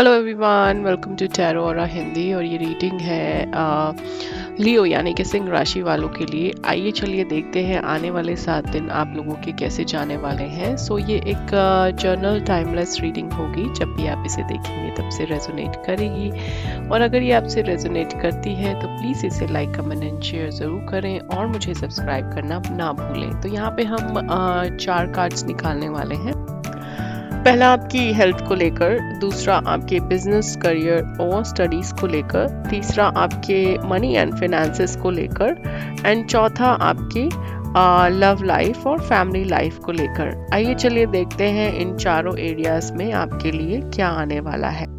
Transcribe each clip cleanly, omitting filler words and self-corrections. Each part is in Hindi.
Hello everyone, welcome to tarot और हिंदी। और ये रीडिंग है लियो यानी कि सिंह राशि वालों के लिए। आइए चलिए देखते हैं आने वाले 7 दिन आप लोगों के कैसे जाने वाले हैं। ये एक जर्नल टाइमलेस रीडिंग होगी। जब भी आप इसे देखेंगे तब से रेजोनेट करेगी, और अगर ये आपसे रेजोनेट करती है तो प्लीज़ इसे लाइक, कमेंट एंड शेयर ज़रूर करें और मुझे सब्सक्राइब करना ना भूलें। तो यहाँ पे हम 4 कार्ड्स निकालने वाले हैं। पहला आपकी हेल्थ को लेकर, दूसरा आपके बिजनेस, करियर और स्टडीज को लेकर, तीसरा आपके मनी एंड फिनेंसेस को लेकर, एंड चौथा आपकी लव लाइफ और फैमिली लाइफ को लेकर। आइए चलिए देखते हैं इन चारों एरियाज में आपके लिए क्या आने वाला है।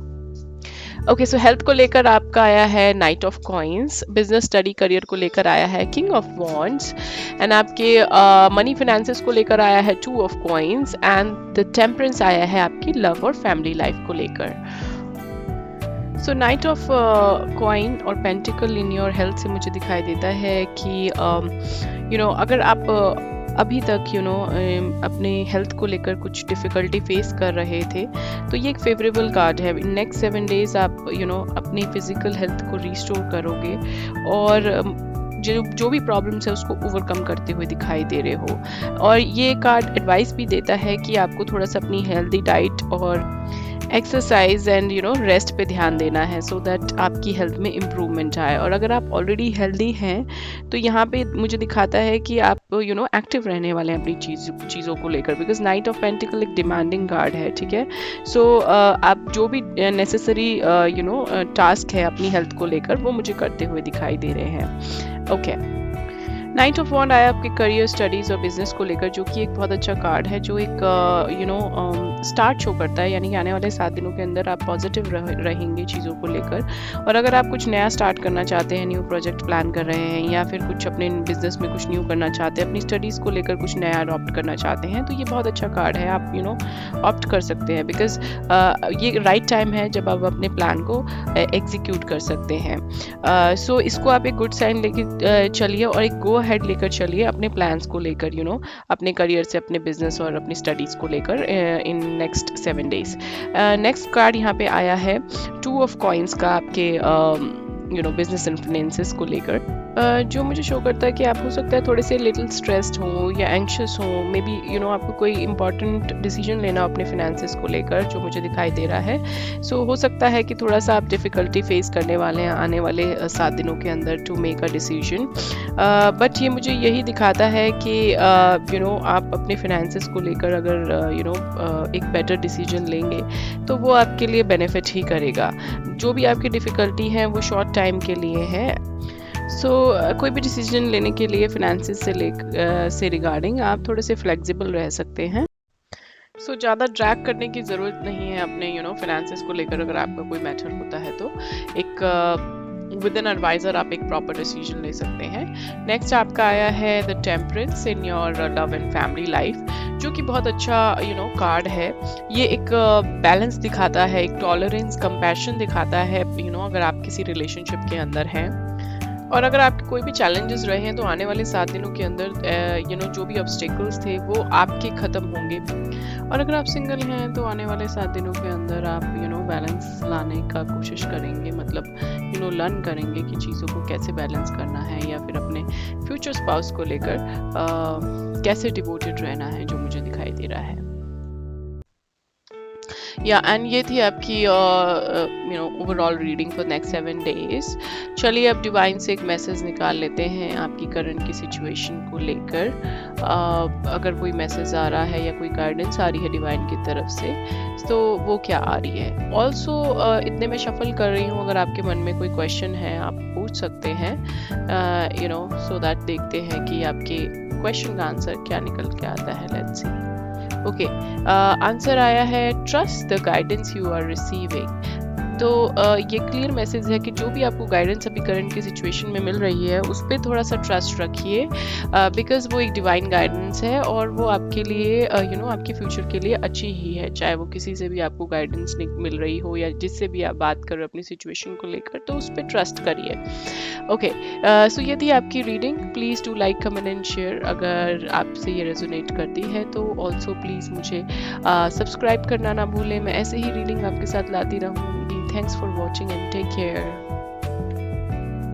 ओके, सो हेल्थ को लेकर आपका आया है night of coins, business, study, career को लेकर आया है किंग ऑफ वॉन्ड्स, एंड आपके मनी फिनेंसेस को लेकर आया है 2 of coins, and the temperance आया है आपकी लव और फैमिली लाइफ को लेकर। सो नाइट ऑफ कॉइन और पेंटिकल इन योर हेल्थ से मुझे दिखाई देता है कि अगर आप अभी तक अपने हेल्थ को लेकर कुछ डिफ़िकल्टी फेस कर रहे थे तो ये एक फेवरेबल कार्ड है। इन नेक्स्ट 7 डेज आप अपनी फिजिकल हेल्थ को रिस्टोर करोगे और जो भी प्रॉब्लम्स है उसको ओवरकम करते हुए दिखाई दे रहे हो। और ये कार्ड एडवाइस भी देता है कि आपको थोड़ा सा अपनी हेल्दी डाइट और एक्सरसाइज एंड रेस्ट पे ध्यान देना है, सो दैट आपकी हेल्थ में इम्प्रूवमेंट आए। और अगर आप ऑलरेडी हेल्दी हैं तो यहाँ पे मुझे दिखाता है कि आप एक्टिव रहने वाले हैं अपनी चीज़ों को लेकर, बिकॉज नाइट ऑफ पेंटिकल एक डिमांडिंग कार्ड है, ठीक है। आप जो भी नेसेसरी टास्क है अपनी हेल्थ को लेकर वो मुझे करते हुए दिखाई दे रहे हैं। ओके, नाइट ऑफ वॉन्ड आया आपके करियर, स्टडीज़ और बिजनेस को लेकर, जो कि एक बहुत अच्छा कार्ड है, जो एक स्टार्ट शो करता है, यानी कि आने वाले 7 दिनों के अंदर आप पॉजिटिव रहेंगे चीज़ों को लेकर। और अगर आप कुछ नया स्टार्ट करना चाहते हैं, न्यू प्रोजेक्ट प्लान कर रहे हैं, या फिर कुछ अपने बिजनेस में कुछ न्यू करना चाहते हैं, अपनी स्टडीज़ को लेकर कुछ नया अडॉप्ट करना चाहते हैं, तो ये बहुत अच्छा कार्ड है। आप ऑप्ट कर सकते हैं, बिकॉज ये राइट टाइम है जब आप अपने प्लान को एग्जीक्यूट कर सकते हैं। इसको आप एक गुड साइन लेके चलिए और एक गो हेड लेकर चलिए अपने प्लान्स को लेकर, अपने करियर से, अपने बिजनेस और अपनी स्टडीज़ को लेकर in next 7 days. Next card यहाँ पे आया है 2 ऑफ कॉइन्स का आपके बिजनेस एंड फाइनेंसेस को लेकर, जो मुझे शो करता है कि आप हो सकता है थोड़े से लिटिल स्ट्रेस्ड हो या एंक्शस हो, मे बी आपको कोई इंपॉर्टेंट डिसीजन लेना हो अपने फाइनेंसेस को लेकर, जो मुझे दिखाई दे रहा है। हो सकता है कि थोड़ा सा आप डिफ़िकल्टी फेस करने वाले हैं आने वाले 7 दिनों के अंदर to make a decision. But ये मुझे यही दिखाता है कि आप अपने फाइनेंसेस को लेकर अगर एक बेटर डिसीजन लेंगे तो वो आपके लिए बेनिफिट ही करेगा। जो भी आपकी डिफ़िकल्टी है वो शॉर्ट टाइम के लिए है। कोई भी डिसीजन लेने के लिए फिनेंसेस से रिगार्डिंग आप थोड़े से फ्लेक्सिबल रह सकते हैं। ज़्यादा ड्रैग करने की ज़रूरत नहीं है अपने फिनेंसेस को लेकर। अगर आपका कोई मैटर होता है तो एक विद एन एडवाइज़र आप एक प्रॉपर डिसीजन ले सकते हैं। नेक्स्ट आपका आया है the temperance in your love and family life, जो कि बहुत अच्छा कार्ड है। ये एक बैलेंस दिखाता है, एक टॉलरेंस, कंपैशन दिखाता है, अगर आप किसी रिलेशनशिप के अंदर हैं। और अगर आपके कोई भी चैलेंजेस रहे हैं तो आने वाले 7 दिनों के अंदर जो भी ऑब्स्टिकल्स थे वो आपके ख़त्म होंगे। और अगर आप सिंगल हैं तो आने वाले 7 दिनों के अंदर आप बैलेंस लाने का कोशिश करेंगे, मतलब लर्न करेंगे कि चीज़ों को कैसे बैलेंस करना है, या फिर अपने फ्यूचर स्पाउस को लेकर कैसे डिवोटेड रहना है, जो मुझे दिखाई दे रहा है। एंड ये थी आपकी overall reading for next 7 days. चलिए अब डिवाइन से एक मैसेज निकाल लेते हैं आपकी करंट की सिचुएशन को लेकर। अगर कोई मैसेज आ रहा है या कोई गाइडेंस आ रही है डिवाइन की तरफ से, तो वो क्या आ रही है। ऑल्सो इतने में शफल कर रही हूँ, अगर आपके मन में कोई क्वेश्चन है आप पूछ सकते हैं, सो दैट देखते हैं कि आपके क्वेश्चन का आंसर क्या निकल के आता है। Let's see. ओके, आंसर आया है trust the guidance you are receiving. तो ये क्लियर मैसेज है कि जो भी आपको गाइडेंस अभी करंट की सिचुएशन में मिल रही है उस पर थोड़ा सा ट्रस्ट रखिए, बिकॉज वो एक डिवाइन गाइडेंस है और वो आपके लिए आपके फ्यूचर के लिए अच्छी ही है, चाहे वो किसी से भी आपको गाइडेंस मिल रही हो या जिससे भी आप बात कर रहे हो अपनी सिचुएशन को लेकर, तो उस पर ट्रस्ट करिए। ओके, सो ये थी आपकी reading. Please do like, comment and share अगर आपसे ये रेजोनेट करती है तो। ऑल्सो प्लीज़ मुझे सब्सक्राइब करना ना भूलें, मैं ऐसे ही रीडिंग आपके साथ लाती रहूँगी। Thanks for watching and take care.